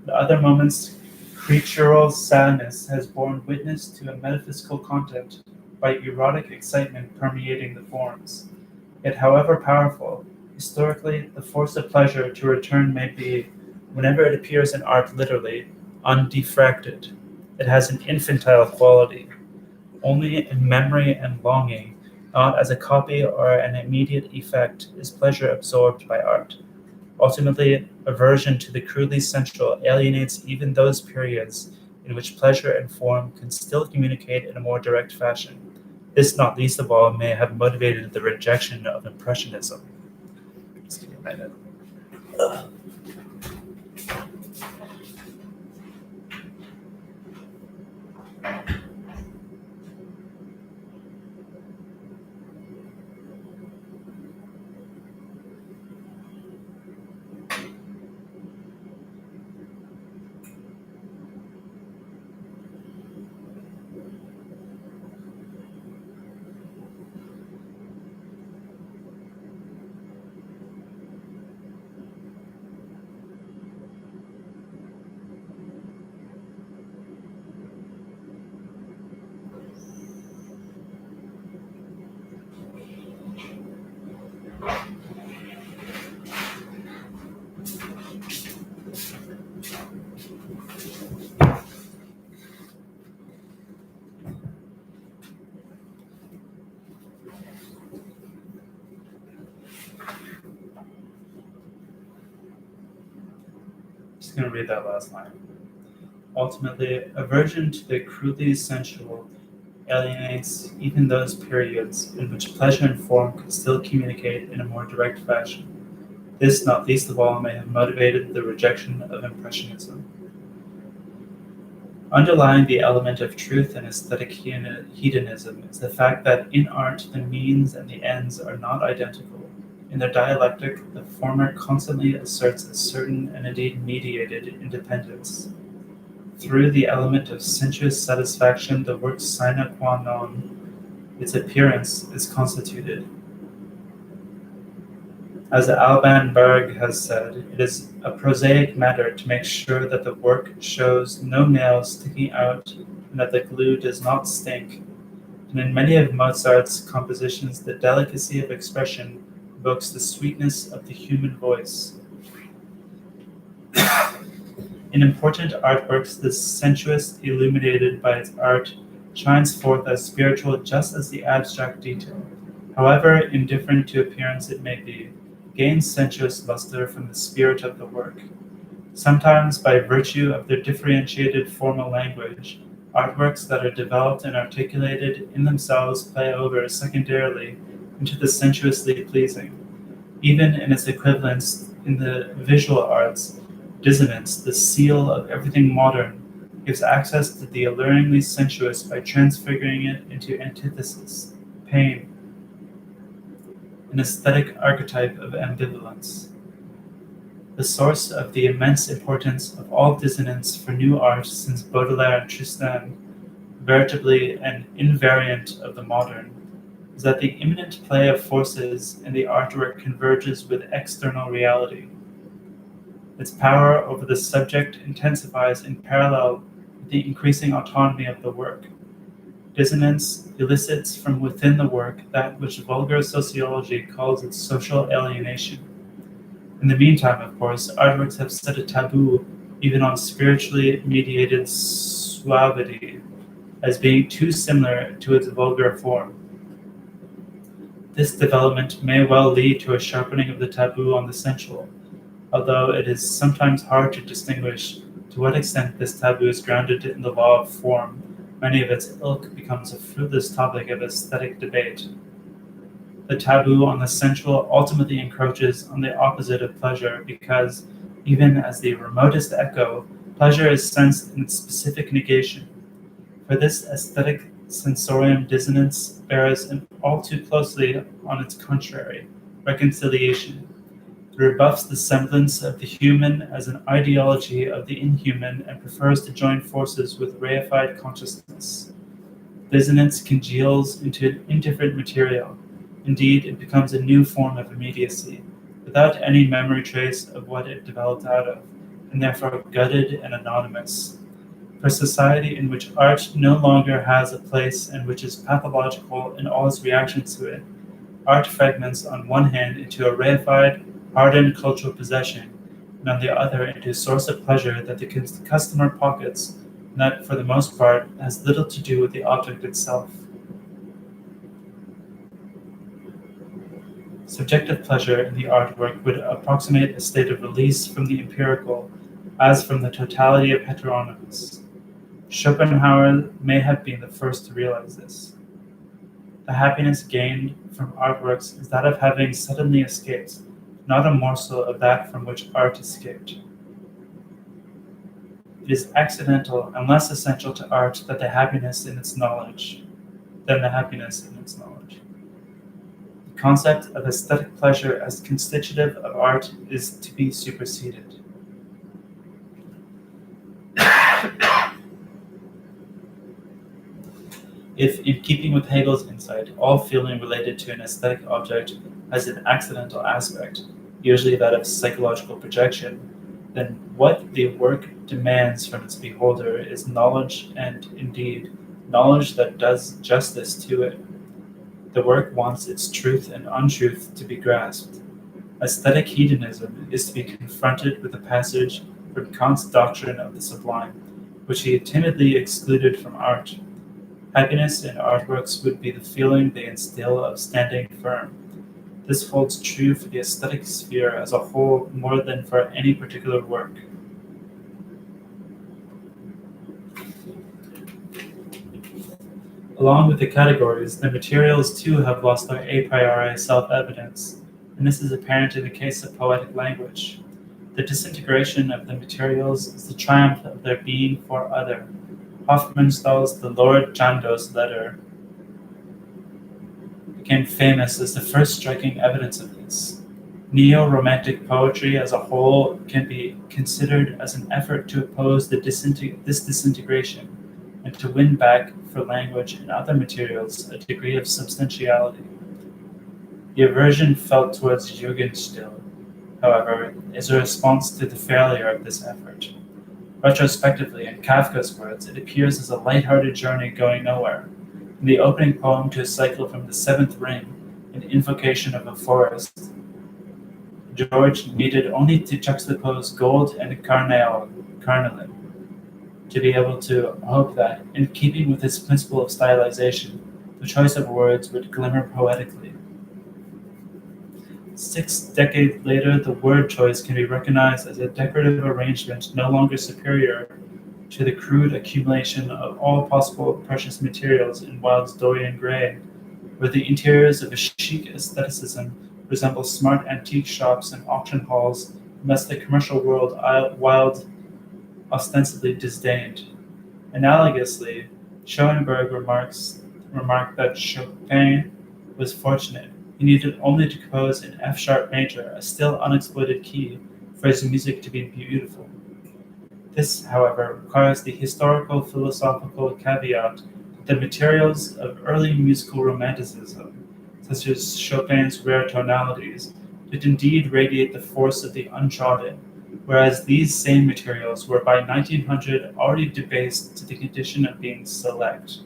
At other moments, creatural sadness has borne witness to a metaphysical content by erotic excitement permeating the forms. Yet, however powerful, historically, the force of pleasure to return may be, whenever it appears in art literally, undifracted. It has an infantile quality. Only in memory and longing, not as a copy or an immediate effect, is pleasure absorbed by art. Ultimately, aversion to the crudely sensual alienates even those periods in which pleasure and form can still communicate in a more direct fashion. This, not least of all, may have motivated the rejection of Impressionism. Just give me a minute. Just going to read that last line. Ultimately, aversion to the crudely sensual alienates even those periods in which pleasure and form could still communicate in a more direct fashion. This, not least of all, may have motivated the rejection of Impressionism. Underlying the element of truth in aesthetic hedonism is the fact that in art the means and the ends are not identical. In their dialectic, the former constantly asserts a certain and indeed mediated independence. Through the element of sensuous satisfaction, the work's sine qua non, its appearance, is constituted. As Alban Berg has said, it is a prosaic matter to make sure that the work shows no nails sticking out and that the glue does not stink. And in many of Mozart's compositions, the delicacy of expression evokes the sweetness of the human voice. In important artworks, the sensuous, illuminated by its art, shines forth as spiritual just as the abstract detail, however indifferent to appearance it may be, gains sensuous luster from the spirit of the work. Sometimes, by virtue of their differentiated formal language, artworks that are developed and articulated in themselves play over secondarily into the sensuously pleasing. Even in its equivalence in the visual arts, dissonance, the seal of everything modern, gives access to the alluringly sensuous by transfiguring it into antithesis, pain, an aesthetic archetype of ambivalence. The source of the immense importance of all dissonance for new art since Baudelaire and Tristan, veritably an invariant of the modern, is that the imminent play of forces in the artwork converges with external reality. Its power over the subject intensifies in parallel with the increasing autonomy of the work. Dissonance elicits from within the work that which vulgar sociology calls its social alienation. In the meantime, of course, artworks have set a taboo even on spiritually mediated suavity as being too similar to its vulgar form. This development may well lead to a sharpening of the taboo on the sensual, although it is sometimes hard to distinguish to what extent this taboo is grounded in the law of form. Many of its ilk becomes a fruitless topic of aesthetic debate. The taboo on the sensual ultimately encroaches on the opposite of pleasure because, even as the remotest echo, pleasure is sensed in its specific negation. For this aesthetic sensorium dissonance bears all too closely on its contrary, reconciliation. It rebuffs the semblance of the human as an ideology of the inhuman and prefers to join forces with reified consciousness. Dissonance congeals into indifferent material. Indeed, it becomes a new form of immediacy, without any memory trace of what it developed out of, and therefore gutted and anonymous. For a society in which art no longer has a place and which is pathological in all its reactions to it, art fragments on one hand into a reified, hardened cultural possession, and on the other into a source of pleasure that the customer pockets, and that for the most part has little to do with the object itself. Subjective pleasure in the artwork would approximate a state of release from the empirical, as from the totality of heteronomous. Schopenhauer may have been the first to realize this. The happiness gained from artworks is that of having suddenly escaped, not a morsel of that from which art escaped. It is accidental and less essential to art that the happiness in its knowledge, than the happiness in its knowledge. The concept of aesthetic pleasure as constitutive of art is to be superseded. If, in keeping with Hegel's insight, all feeling related to an aesthetic object has an accidental aspect, usually that of psychological projection, then what the work demands from its beholder is knowledge and, indeed, knowledge that does justice to it. The work wants its truth and untruth to be grasped. Aesthetic hedonism is to be confronted with a passage from Kant's doctrine of the sublime, which he timidly excluded from art. Happiness in artworks would be the feeling they instill of standing firm. This holds true for the aesthetic sphere as a whole more than for any particular work. Along with the categories, the materials too have lost their a priori self-evidence, and this is apparent in the case of poetic language. The disintegration of the materials is the triumph of their being for other. Hofmannsthal's The Lord Chandos letter became famous as the first striking evidence of this. Neo-Romantic poetry as a whole can be considered as an effort to oppose this disintegration and to win back for language and other materials a degree of substantiality. The aversion felt towards Jugendstil, however, is a response to the failure of this effort. Retrospectively, in Kafka's words, it appears as a light-hearted journey going nowhere. In the opening poem to his cycle from the Seventh Ring, An Invocation of a Forest, George needed only to juxtapose gold and carnelian to be able to hope that, in keeping with his principle of stylization, the choice of words would glimmer poetically. 6 decades later, the word choice can be recognized as a decorative arrangement no longer superior to the crude accumulation of all possible precious materials in Wilde's Dorian Gray, where the interiors of a chic aestheticism resemble smart antique shops and auction halls, and thus the commercial world Wilde ostensibly disdained. Analogously, Schoenberg remarked that Chopin was fortunate. He needed only to compose in F-sharp major, a still unexploited key, for his music to be beautiful. This, however, requires the historical philosophical caveat that the materials of early musical romanticism, such as Chopin's rare tonalities, did indeed radiate the force of the untrodden, whereas these same materials were by 1900 already debased to the condition of being select.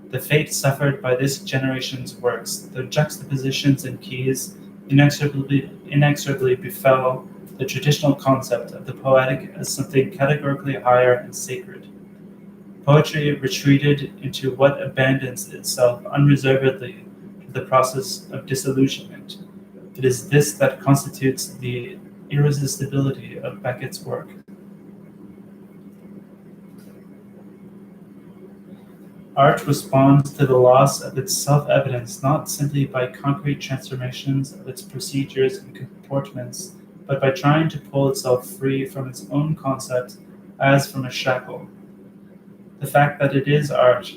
The fate suffered by this generation's works, their juxtapositions and keys, inexorably befell the traditional concept of the poetic as something categorically higher and sacred. Poetry retreated into what abandons itself unreservedly to the process of disillusionment. It is this that constitutes the irresistibility of Beckett's work. Art responds to the loss of its self-evidence not simply by concrete transformations of its procedures and comportments, but by trying to pull itself free from its own concept as from a shackle. The fact that it is art,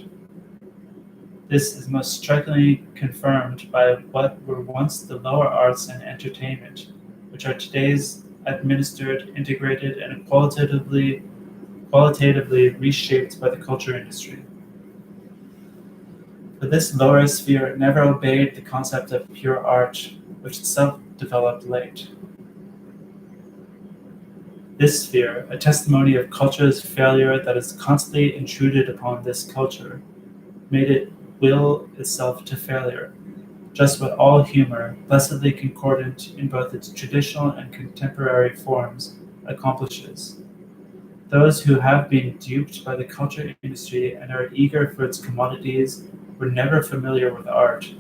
this is most strikingly confirmed by what were once the lower arts and entertainment, which are today's administered, integrated, and qualitatively reshaped by the culture industry. For this lower sphere never obeyed the concept of pure art, which itself developed late. This sphere, a testimony of culture's failure that has constantly intruded upon this culture, made it will itself to failure, just what all humor, blessedly concordant in both its traditional and contemporary forms, accomplishes. Those who have been duped by the culture industry and are eager for its commodities were never familiar with art.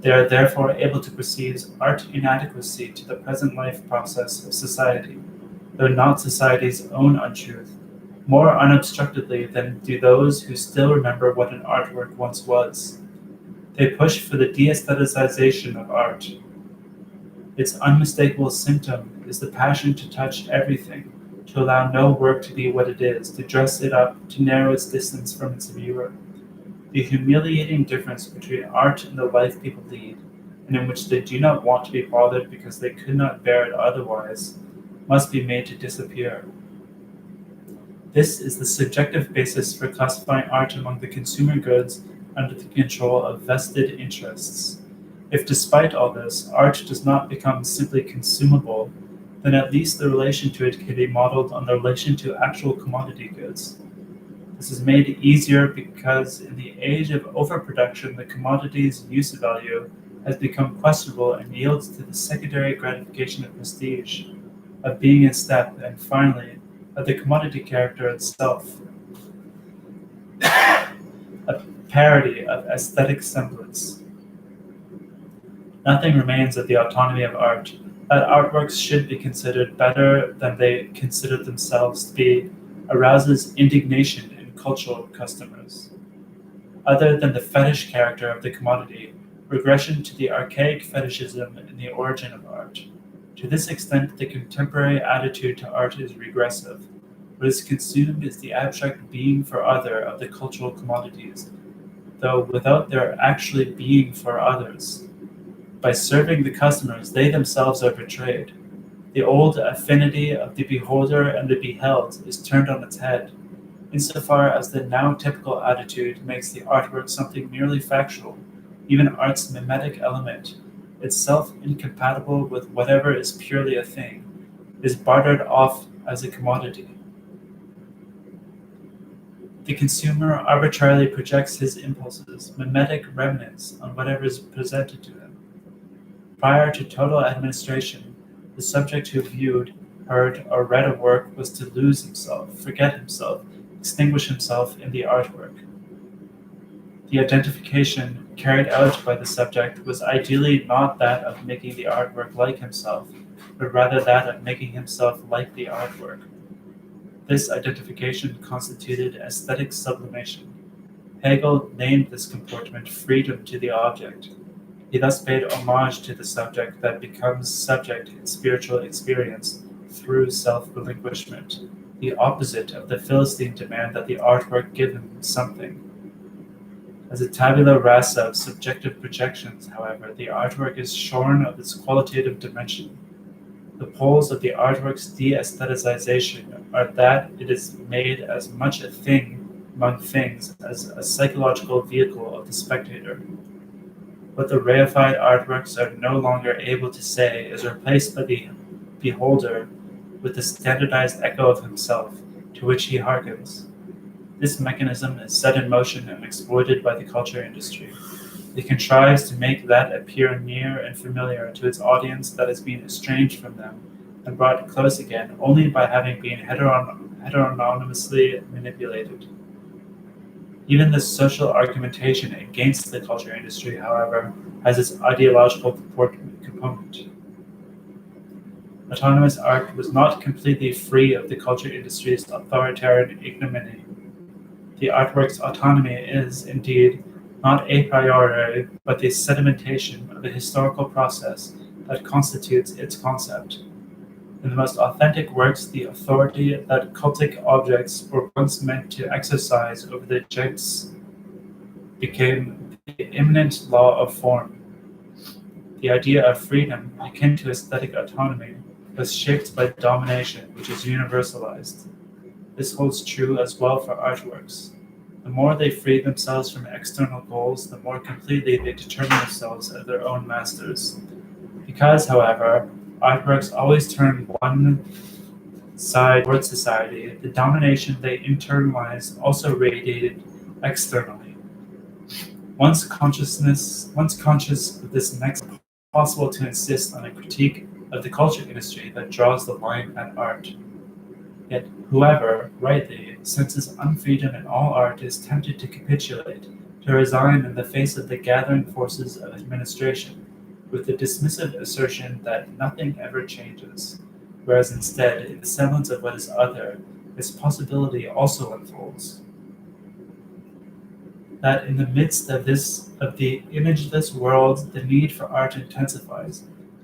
They are therefore able to perceive art inadequacy to the present life process of society, though not society's own untruth, more unobstructedly than do those who still remember what an artwork once was. They push for the de-aestheticization of art. Its unmistakable symptom is the passion to touch everything, to allow no work to be what it is, to dress it up, to narrow its distance from its viewer. The humiliating difference between art and the life people lead, and in which they do not want to be bothered because they could not bear it otherwise, must be made to disappear. This is the subjective basis for classifying art among the consumer goods under the control of vested interests. If despite all this, art does not become simply consumable, then at least the relation to it can be modeled on the relation to actual commodity goods. This is made easier because in the age of overproduction, the commodity's use value has become questionable and yields to the secondary gratification of prestige, of being in step, and finally, of the commodity character itself. A parody of aesthetic semblance. Nothing remains of the autonomy of art, that artworks should be considered better than they consider themselves to be, arouses indignation in cultural customers. other than the fetish character of the commodity, regression to the archaic fetishism in the origin of art. To this extent, the contemporary attitude to art is regressive. What is consumed is the abstract being for other of the cultural commodities, though without their actually being for others. By serving the customers, they themselves are betrayed. The old affinity of the beholder and the beheld is turned on its head, insofar as the now typical attitude makes the artwork something merely factual, even art's mimetic element, itself incompatible with whatever is purely a thing, is bartered off as a commodity. The consumer arbitrarily projects his impulses, mimetic remnants, on whatever is presented to him. Prior to total administration, the subject who viewed, heard, or read a work was to lose himself, forget himself, extinguish himself in the artwork. The identification carried out by the subject was ideally not that of making the artwork like himself, but rather that of making himself like the artwork. This identification constituted aesthetic sublimation. Hegel named this comportment freedom to the object. He thus paid homage to the subject that becomes subject in spiritual experience through self-relinquishment, the opposite of the Philistine demand that the artwork give him something. As a tabula rasa of subjective projections, however, the artwork is shorn of its qualitative dimension. The poles of the artwork's de-aestheticization are that it is made as much a thing among things as a psychological vehicle of the spectator. What the reified artworks are no longer able to say is replaced by the beholder with the standardized echo of himself, to which he hearkens. This mechanism is set in motion and exploited by the culture industry. It contrives to make that appear near and familiar to its audience that has been estranged from them and brought close again only by having been heteronomously manipulated. Even the social argumentation against the culture industry, however, has its ideological component. Autonomous art was not completely free of the culture industry's authoritarian ignominy. The artwork's autonomy is, indeed, not a priori, but the sedimentation of the historical process that constitutes its concept. In the most authentic works, the authority that cultic objects were once meant to exercise over the objects became the immanent law of form. The idea of freedom, akin to aesthetic autonomy, was shaped by domination, which is universalized. This holds true as well for artworks. The more they free themselves from external goals, the more completely they determine themselves as their own masters. Because, however, artworks always turn one side towards society, the domination they internalize also radiated externally. Once conscious of this next, it's possible to insist on a critique of the culture industry that draws the line at art. Yet whoever, rightly, senses unfreedom in all art is tempted to capitulate, to resign in the face of the gathering forces of administration, with the dismissive assertion that nothing ever changes, whereas instead, in the semblance of what is other, its possibility also unfolds. That in the midst of the imageless world, the need for art intensifies,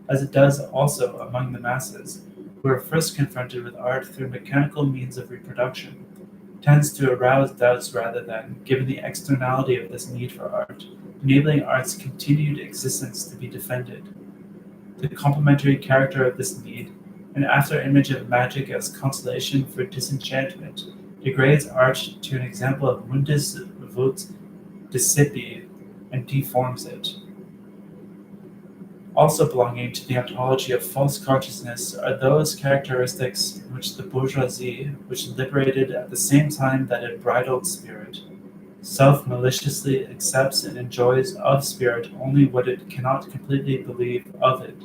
as it does also among the masses, who are first confronted with art through mechanical means of reproduction, tends to arouse doubts rather than, given the externality of this need for art, enabling art's continued existence to be defended. The complementary character of this need, an after-image of magic as consolation for disenchantment, degrades art to an example of mundus vult discipi and deforms it. Also belonging to the ontology of false consciousness are those characteristics in which the bourgeoisie, which liberated at the same time that it bridled spirit, self-maliciously accepts and enjoys of spirit only what it cannot completely believe of it.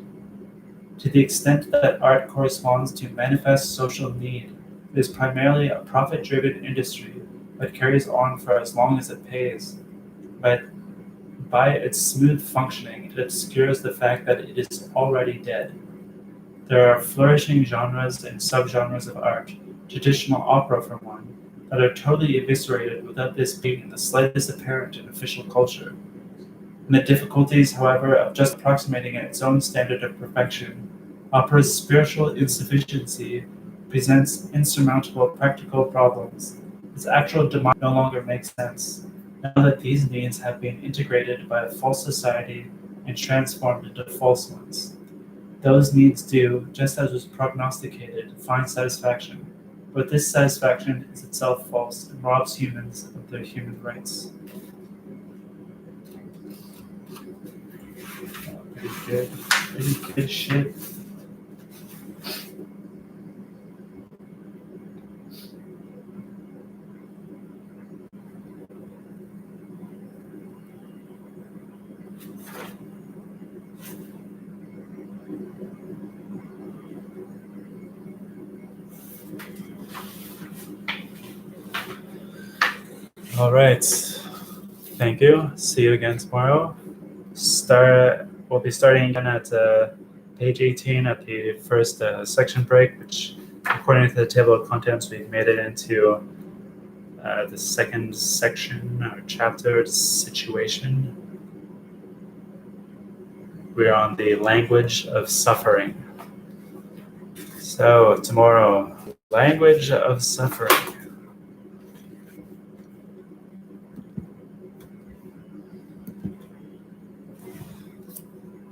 To the extent that art corresponds to manifest social need, it is primarily a profit-driven industry that carries on for as long as it pays, but by its smooth functioning, it obscures the fact that it is already dead. There are flourishing genres and subgenres of art, traditional opera for one, that are totally eviscerated without this being in the slightest apparent in official culture. And the difficulties, however, of just approximating its own standard of perfection, Opera's spiritual insufficiency presents insurmountable practical problems. Its actual demise no longer makes sense, now that these needs have been integrated by a false society and transformed into false ones. Those needs do, just as was prognosticated, find satisfaction, but this satisfaction is itself false and robs humans of their human rights. Pretty good shit. All right. Thank you. See you again tomorrow. We'll be starting again at page 18 at the first section break, which, according to the table of contents, we've made it into the second section or chapter, situation. We're on the language of suffering. So tomorrow, language of suffering.